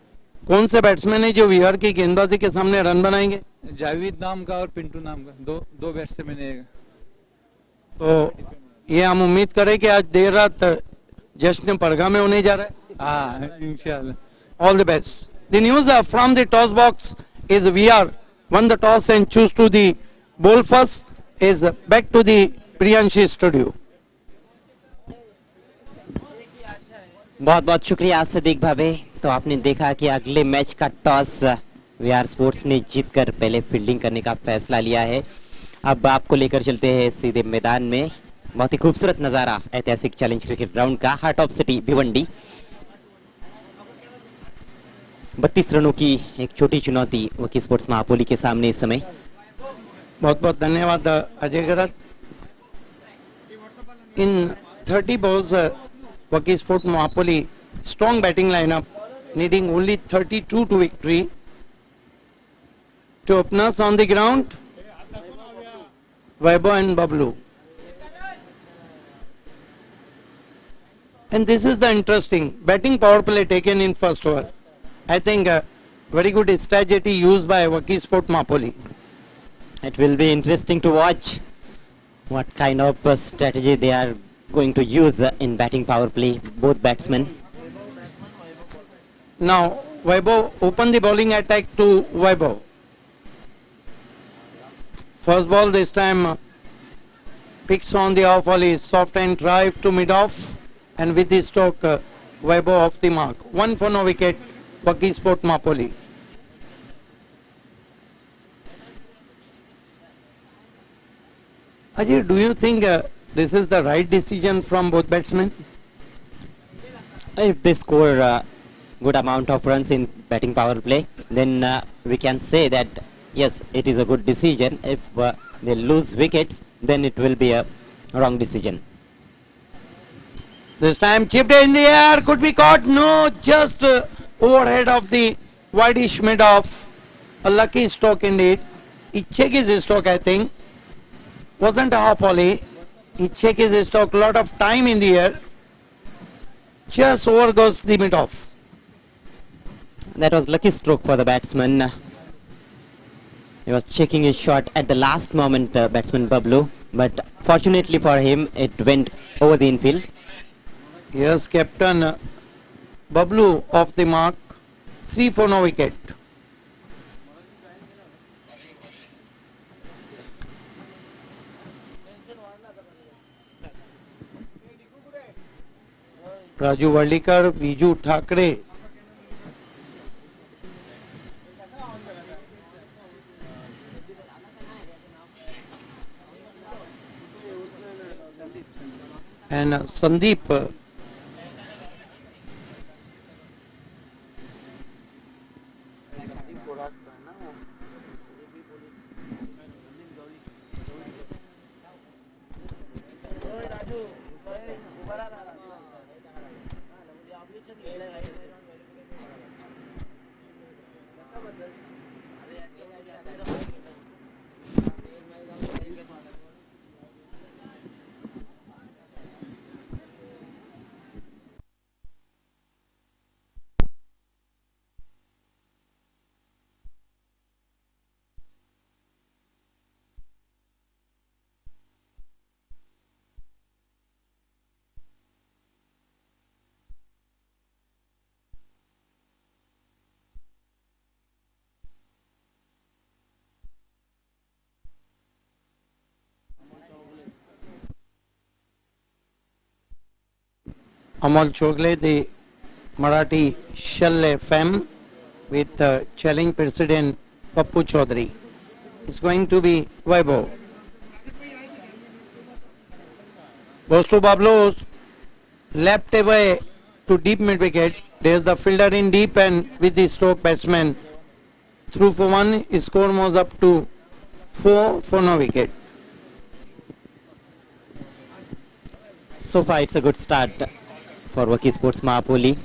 कौन से बैट्समैन है जो वीआर की गेंदबाजी के सामने रन बनाएंगे? जावेद नाम का और पिंटू नाम का दो बैट्समैन है। तो ये हम उम्मीद करें कि आज देर रात जश्न पड़गा में होने जा रहा है। हाँ इंशाल्लाह। All the best. The news from the toss box is VR won the toss and choose to the bowl first. Is back to the Priyanshi studio. बहुत बहुत शुक्रिया सदीक भाभी। तो आपने देखा कि अगले मैच का टॉस वीआर स्पोर्ट्स ने जीतकर पहले फील्डिंग करने का फैसला लिया है। अब आपको लेकर चलते हैं सीधे मैदान में। बहुत ही खूबसूरत नज़ारा ऐतिहासिक चैलेंज क्रिकेट ग्राउंड का, हार्ट ऑफ सिटी भिवंडी। 32 रनों की एक छोटी चुनौती वकील स्पोर्ट्स महापोली के सामने इस समय। बहुत बहुत धन्यवाद अजय गरत। इन 30 balls Waki Sport Napoli, strong batting lineup, needing only 32 to victory. To openers on the ground, Vaibhav and Bablu. And this is the interesting batting power play taken in first over. I think very good strategy used by Waki Sport Napoli. It will be interesting to watch what kind of strategy they are going to use in batting power play, both batsmen. Now Vaibhav open the bowling attack to Vaibhav. First ball this time picks on the off volley, soft and drive to mid off, and with the stroke Vaibhav off the mark. 1 for no wicket, Waki Sport Napoli. Ajay, do you think this is the right decision from both batsmen? If they score a good amount of runs in batting power play, then we can say that yes, it is a good decision. If they lose wickets, then it will be a wrong decision. This time chipped in the air, could be caught. No, just overhead of the wideish mid off. A lucky stroke indeed. Icheki's stroke, I think. Wasn't a half volley. Icheki's stroke, lot of time in the air. Just over goes the mid off. That was lucky stroke for the batsman. He was checking his shot at the last moment, batsman Bablu, but fortunately for him, it went over the infield. Yes, captain Bablu off the mark. 3 for no wicket. Raju Varlikar, Viju Thakre. And Sandeep. Amal Chogle, the Marathi Shell FM with challenge president Pappu Chaudhary. It's going to be Vaibhav. Goes to Bablu, left away to deep mid wicket. There's the fielder in deep and with the stroke batsman. Through for 1, his score moves up to 4 for no wicket. So far, it's a good start for Waki Sports Napoli.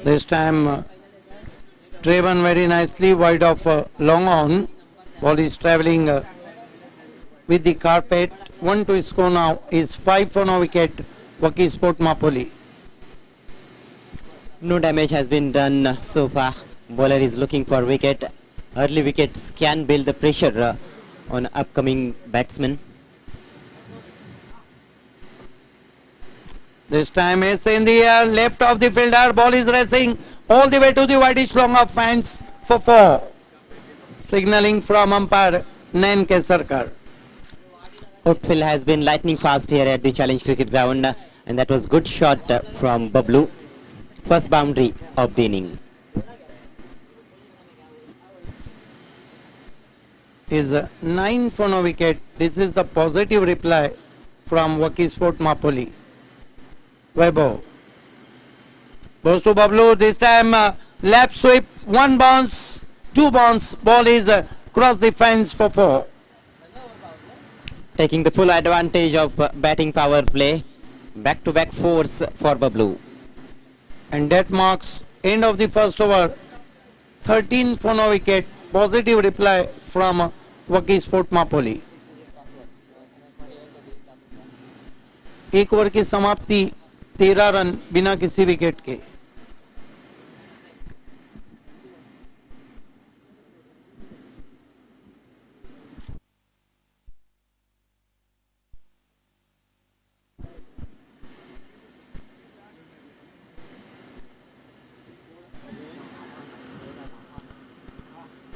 This time driven very nicely wide of long on. Ball is travelling with the carpet. 1 to score now is 5 for no wicket. Waki Sport Napoli. No damage has been done so far. Bowler is looking for wicket. Early wickets can build the pressure on upcoming batsmen. This time is in the air, left of the fielder. Ball is racing all the way to the wideish long of fans for 4. Signalling from umpire Nain Kesarkar. Outfield has been lightning fast here at the Challenge Cricket Ground, and that was good shot from Bablu. First boundary of the inning. Is 9 for no wicket. This is the positive reply from Waki Sport Napoli. Vaibhav. Goes to Bablu. This time lap sweep, 1 bounce 2 bounce. Ball is cross the fence for 4. Taking the full advantage of batting power play. Back to back fours for Bablu. And that marks end of the first over. 13 for no wicket. Positive reply from Waki Sport Mapoli. एक over की समाप्ति 13 run बिना किसी wicket के.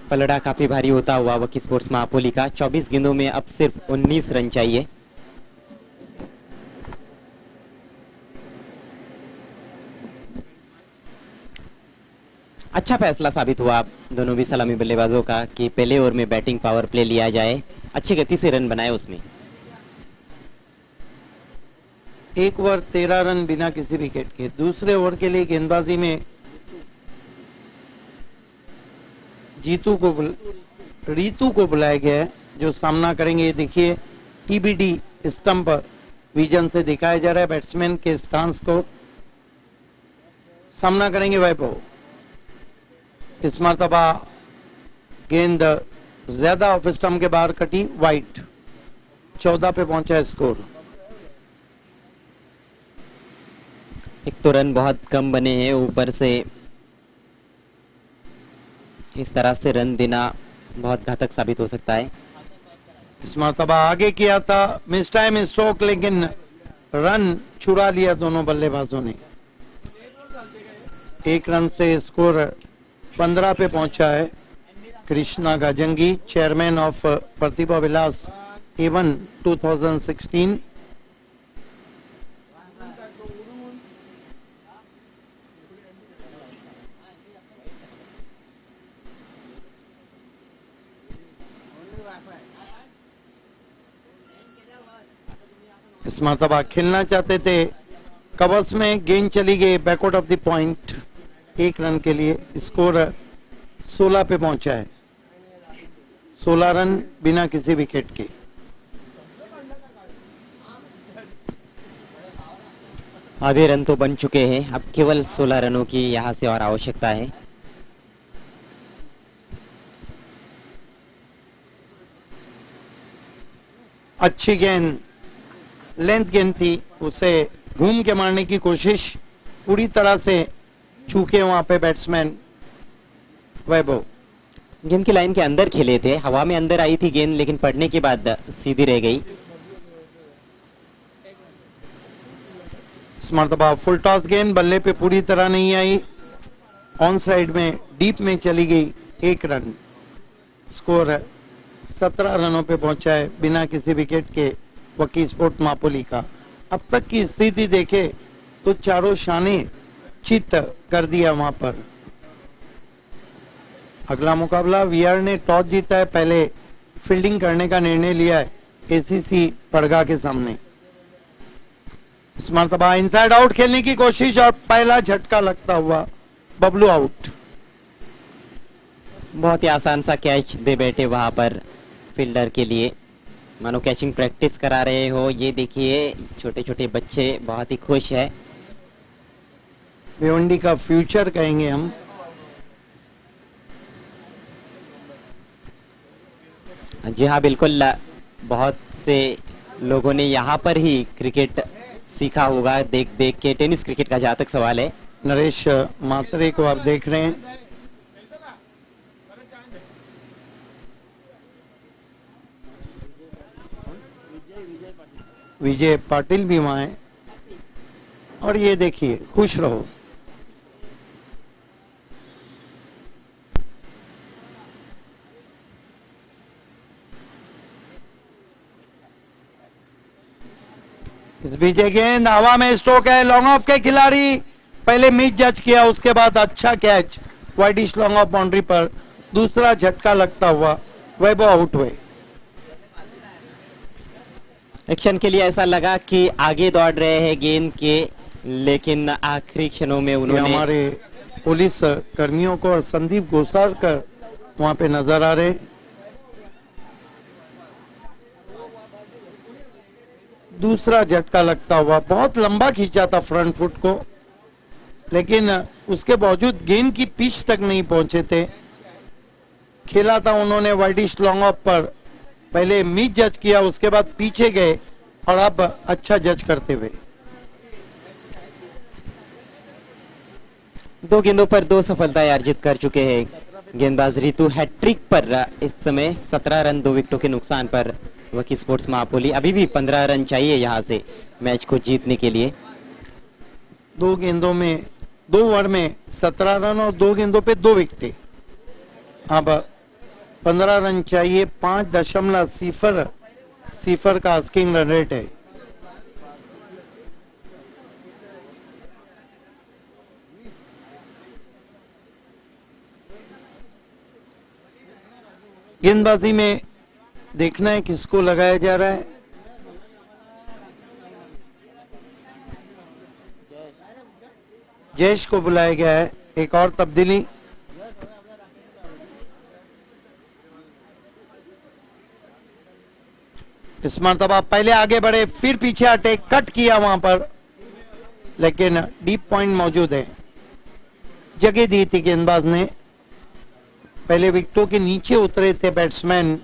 पलड़ा काफी भारी होता हुआ वकी स्पोर्ट्स महापोली का. 24 गेंदों में अब सिर्फ 19 रन चाहिए. अच्छा फैसला साबित हुआ दोनों भी सलामी बल्लेबाजों का कि पहले ओवर में बैटिंग पावर प्ले लिया जाए. अच्छी गति से रन बनाए उसमें. एक ओवर 13 रन बिना किसी विकेट के. दूसरे ओवर के लिए गेंदबाजी में रीतू को बुलाया गया है जो सामना करेंगे. ये देखिए टीबीडी स्टंप विजन से दिखाया जा रहा है बैट्समैन के स्टांस को. सामना करेंगे वैभव. इस मरतबा गेंद ज्यादा ऑफ स्टंप के बाहर कटी. वाइट. 14 पे पहुंचा है स्कोर. एक तो रन बहुत कम बने हैं, ऊपर से इस तरह से रन देना बहुत घातक साबित हो सकता है. इस मरतबा आगे किया था मिस टाइम स्ट्रोक, लेकिन रन चुरा लिया दोनों बल्लेबाजों ने. 1 रन से स्कोर 15 पे पहुंचा है. Krishna Gajangi, chairman of Pratibha Vilas A1 2016. इस मरतबा खेलना चाहते थे. कवर्स में गेंद चली गई back out of the point. 1 run के लिए स्कोर 16 पे पहुंचा है. 16 रन बिना किसी विकेट के. आधे रन तो बन चुके हैं. अब केवल 16 रनों की यहां से और आवश्यकता है. अच्छी गेंद, लेंथ गेंद थी, उसे घूम के मारने की कोशिश, पूरी तरह से चूके वहां पे बैट्समैन वैभव. गेंद की लाइन के अंदर खेले थे, हवा में अंदर आई थी गेंद, लेकिन पड़ने के बाद सीधी रह गई. इस मरतबा फुल टॉस गेंद बल्ले पे पूरी तरह नहीं आई. ऑन साइड में डीप में चली गई. 1 रन. स्कोर 17 रनों पे पहुंचा है बिना किसी विकेट के वकी स्पोर्ट मापोली का. अब तक की स्थिति देखे तो चारों शाने चित कर दिया वहां पर. अगला मुकाबला वीआर ने टॉस जीता है, पहले फील्डिंग करने का निर्णय लिया है एसीसी पड़गा के सामने. इस मरतबा इनसाइड आउट खेलने की कोशिश और पहला झटका लगता हुआ बबलू आउट. बहुत ही आसान सा कैच दे बैठे वहां पर फील्डर के लिए, मानो कैचिंग प्रैक्टिस करा रहे हो. ये देखिए छोटे छोटे बच्चे बहुत ही खुश है. भिवंडी का फ्यूचर कहेंगे हम. जी हाँ बिल्कुल. बहुत से लोगों ने यहाँ पर ही क्रिकेट सीखा होगा देख देख के. टेनिस क्रिकेट का जहाँ तक सवाल है. नरेश मात्रे को आप देख रहे हैं. विजय पाटिल भी वहां है. और ये देखिए खुश रहो. इस विजय गेंद हवा में स्ट्रोक है. लॉन्ग ऑफ के खिलाड़ी पहले मिस जज किया, उसके बाद अच्छा catch widish long off boundary पर. दूसरा झटका लगता हुआ वैभव आउट हुए. एक क्षण के लिए ऐसा लगा कि आगे दौड़ रहे हैं गेंद के, लेकिन आखिरी क्षणों में ये उन्होंने हमारे पुलिस कर्मियों को और संदीप गोसारकर वहां पे नजर आ रहे। दूसरा झटका लगता हुआ, बहुत लंबा खींचा था फ्रंट फुट को, लेकिन उसके बावजूद गेंद की पिच तक नहीं पहुंचे थे। खेला था उन्होंने वाइडिश लॉन्ग ऑफ पर, पहले मिस जज किया, उसके बाद पीछे गए और अब अच्छा जज करते हुए। 2 गेंदों पर 2 सफलताएं अर्जित कर चुके हैं गेंदबाज रितु। हैट्रिक पर इस समय 17 रन 2 विकेटों के नुकसान पर वकी स्पोर्ट्स महापोली। अभी भी 15 रन चाहिए यहां से मैच को जीतने के लिए। 2 गेंदों में 2 ओवर में 17 रन और 2 गेंदों पे 2 विकेटें। अब 15 रन चाहिए। 5.0 का आस्किंग रन रेट है। गेंदबाजी में देखना है किसको लगाया जा रहा है। जयेश को बुलाया गया है। एक और तब्दीली। इस मरतबा पहले आगे बढ़े, फिर पीछे हटे, कट किया वहां पर, लेकिन डीप पॉइंट मौजूद है। जगह दी थी गेंदबाज ने। पहले विकेटों के नीचे उतरे थे बैट्समैन।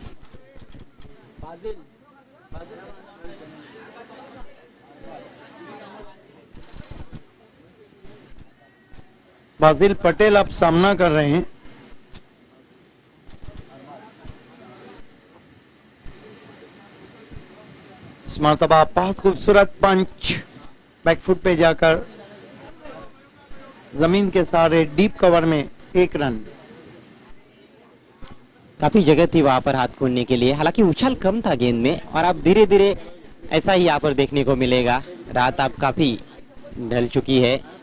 बाजिल पटेल अब सामना कर रहे हैं। इस मरतबा बहुत खूबसूरत पंच, बैकफुट पे जाकर जमीन के सहारे डीप कवर में 1 रन। काफी जगह थी वहां पर हाथ खोलने के लिए, हालांकि उछाल कम था गेंद में, और अब धीरे धीरे ऐसा ही यहाँ पर देखने को मिलेगा। रात अब काफी ढल चुकी है।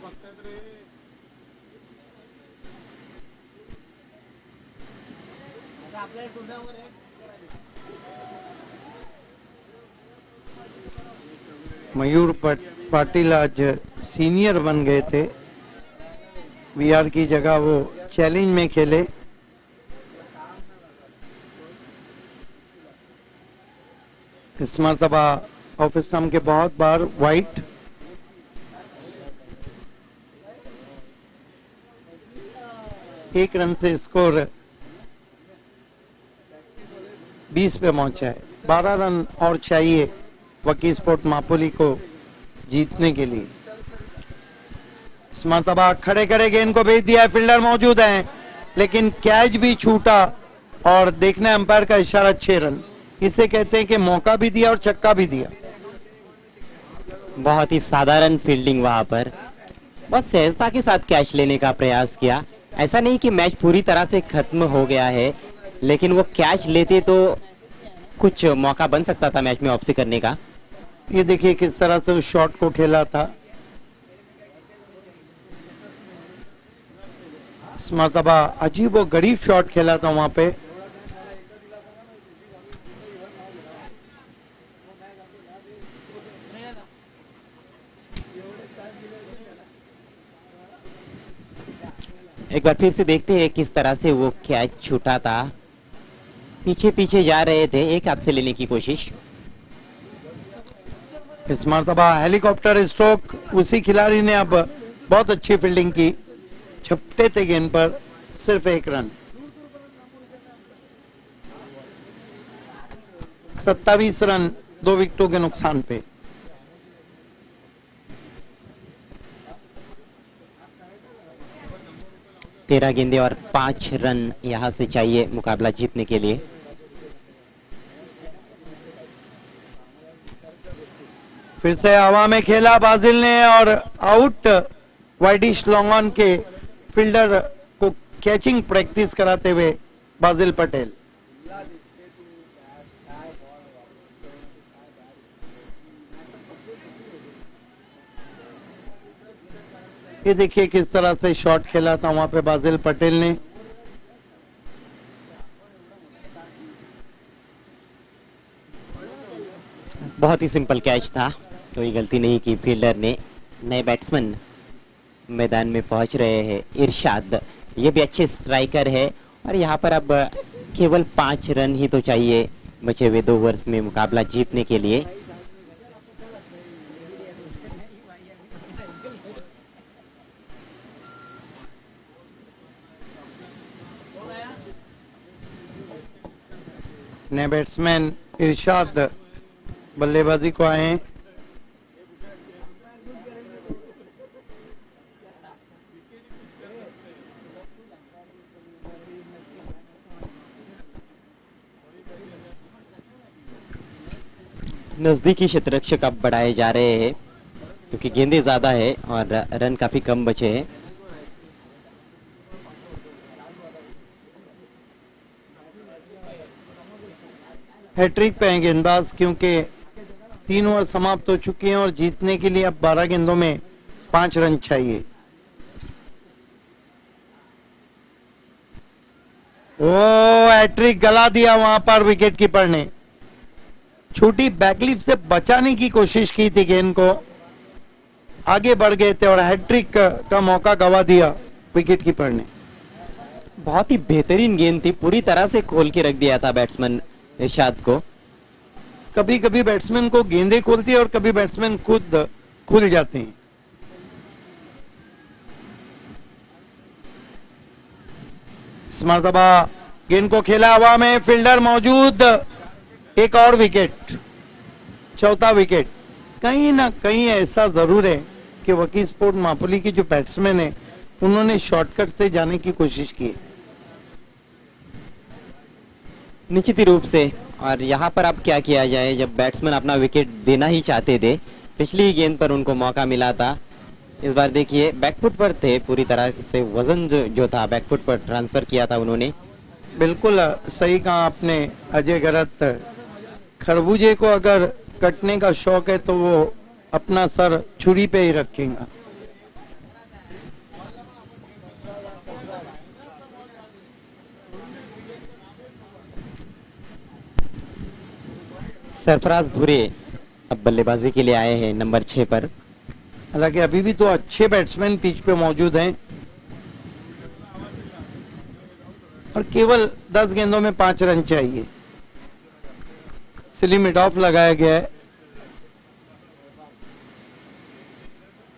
मयूर पाटिल आज सीनियर बन गए थे। वीआर की जगह वो चैलेंज में खेले। इस मरतबा ऑफ स्टंप के बहुत बार वाइट। एक रन से स्कोर 20 पे पहुंचा है। 12 रन और चाहिए वकी स्पोर्ट मापोली को जीतने के लिए। इस मरतबा खड़े खड़े गेंद को भेज दिया है। फील्डर मौजूद हैं, लेकिन कैच भी छूटा और देखना अंपायर का इशारा 6 रन। इसे कहते हैं कि मौका भी दिया और छक्का भी दिया। बहुत ही साधारण फील्डिंग वहां पर, बहुत सहजता के साथ कैच लेने का प्रयास किया। ऐसा नहीं कि मैच पूरी तरह से खत्म हो गया है, लेकिन वो कैच लेते तो कुछ मौका बन सकता था मैच में वापसी करने का। ये देखिए किस तरह से उस शॉट को खेला था। इस मरतबा अजीब व गरीब शॉट खेला था वहां पे। एक बार फिर से देखते हैं किस तरह से वो कैच छूटा था। पीछे पीछे जा रहे थे, एक हाथ से लेने की कोशिश। इस मरतबा हेलीकॉप्टर स्ट्रोक। उसी खिलाड़ी ने अब बहुत अच्छी फील्डिंग की। छपटे थे गेंद पर, सिर्फ 1 रन। 27 रन 2 विकेटों के नुकसान पे। तेरह गेंदे और 5 रन यहां से चाहिए मुकाबला जीतने के लिए। फिर से हवा में खेला बाजिल ने और आउट। वाइडिश लॉन्ग ऑन के फील्डर को कैचिंग प्रैक्टिस कराते हुए बाजिल पटेल। ये देखिए किस तरह से शॉट खेला था वहां पे बाजिल पटेल ने। बहुत ही सिंपल कैच था, कोई गलती नहीं की फील्डर ने। नए बैट्समैन मैदान में पहुंच रहे हैं। इरशाद, ये भी अच्छे स्ट्राइकर है और यहाँ पर अब केवल 5 रन ही तो चाहिए बचे हुए 2 ओवर्स में मुकाबला जीतने के लिए। नए बैट्समैन इरशाद बल्लेबाजी को आए हैं। नजदीकी क्षेत्ररक्षक अब बढ़ाए जा रहे हैं क्योंकि गेंदें ज्यादा है और रन काफी कम बचे हैं। हैट्रिक पे हैं गेंदबाज क्योंकि 3 ओवर समाप्त हो चुके हैं और जीतने के लिए अब 12 गेंदों में 5 रन चाहिए। ओ हैट्रिक गला दिया वहां पर विकेट कीपर ने। छोटी बैकलिफ से बचाने की कोशिश की थी गेंद को, आगे बढ़ गए थे और हैट्रिक का मौका गवा दिया विकेट कीपर ने। बहुत ही बेहतरीन गेंद थी, पूरी तरह से खोल के रख दिया था बैट्समैन इरशाद को। कभी कभी बैट्समैन को गेंदें खोलती है और कभी बैट्समैन खुद खुल जाते हैं। इस मर्तबा गेंद को खेला हवा में, फील्डर मौजूद, एक और विकेट, चौथा विकेट। कहीं ना कहीं ऐसा जरूर है कि वकी स्पोर्ट मापोली के जो बैट्समैन है उन्होंने शॉर्टकट से जाने की कोशिश की। निश्चित रूप से। और यहाँ पर अब क्या किया जाए जब बैट्समैन अपना विकेट देना ही चाहते थे, पिछली गेंद पर उनको मौका मिला था। इस बार देखिए बैकफुट पर थे, पूरी तरह से वजन जो था बैकफुट पर ट्रांसफर किया था उन्होंने। बिल्कुल सही कहा आपने अजय गरत। खरबूजे को अगर कटने का शौक है तो वो अपना सर छुरी पे ही रखेगा। सरफराज भूरे अब बल्लेबाजी के लिए आए हैं नंबर 6 पर। हालांकि अभी भी तो अच्छे बैट्समैन पिच पे मौजूद हैं और केवल 10 गेंदों में 5 रन चाहिए। सिली मिड ऑफ लगाया गया है।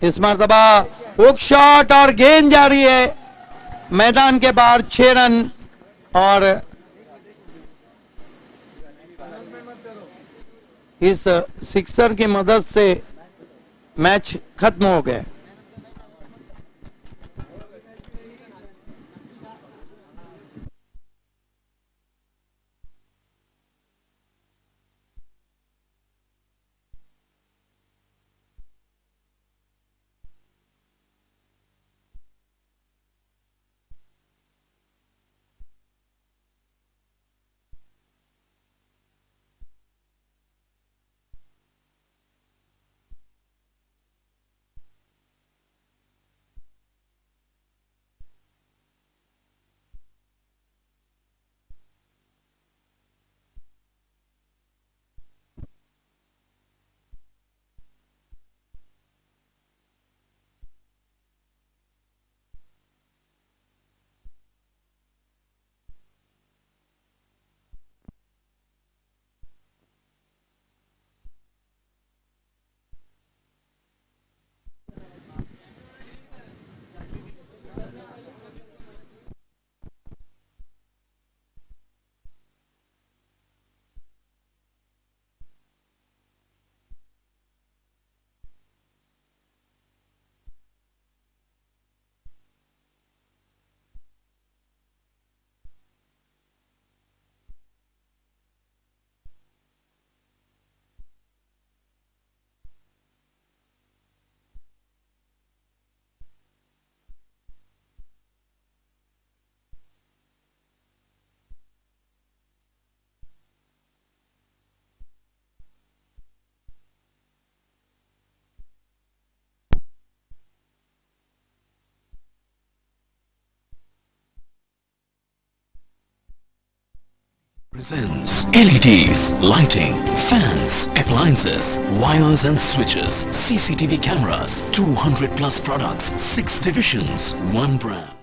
इस मर्तबा हुक शॉट और गेंद जारी है मैदान के बाहर। 6 रन और इस सिक्सर की मदद से मैच खत्म हो गया। Presents LEDs, lighting, fans, appliances, wires and switches, CCTV cameras, 200 plus products, 6 divisions, 1 brand.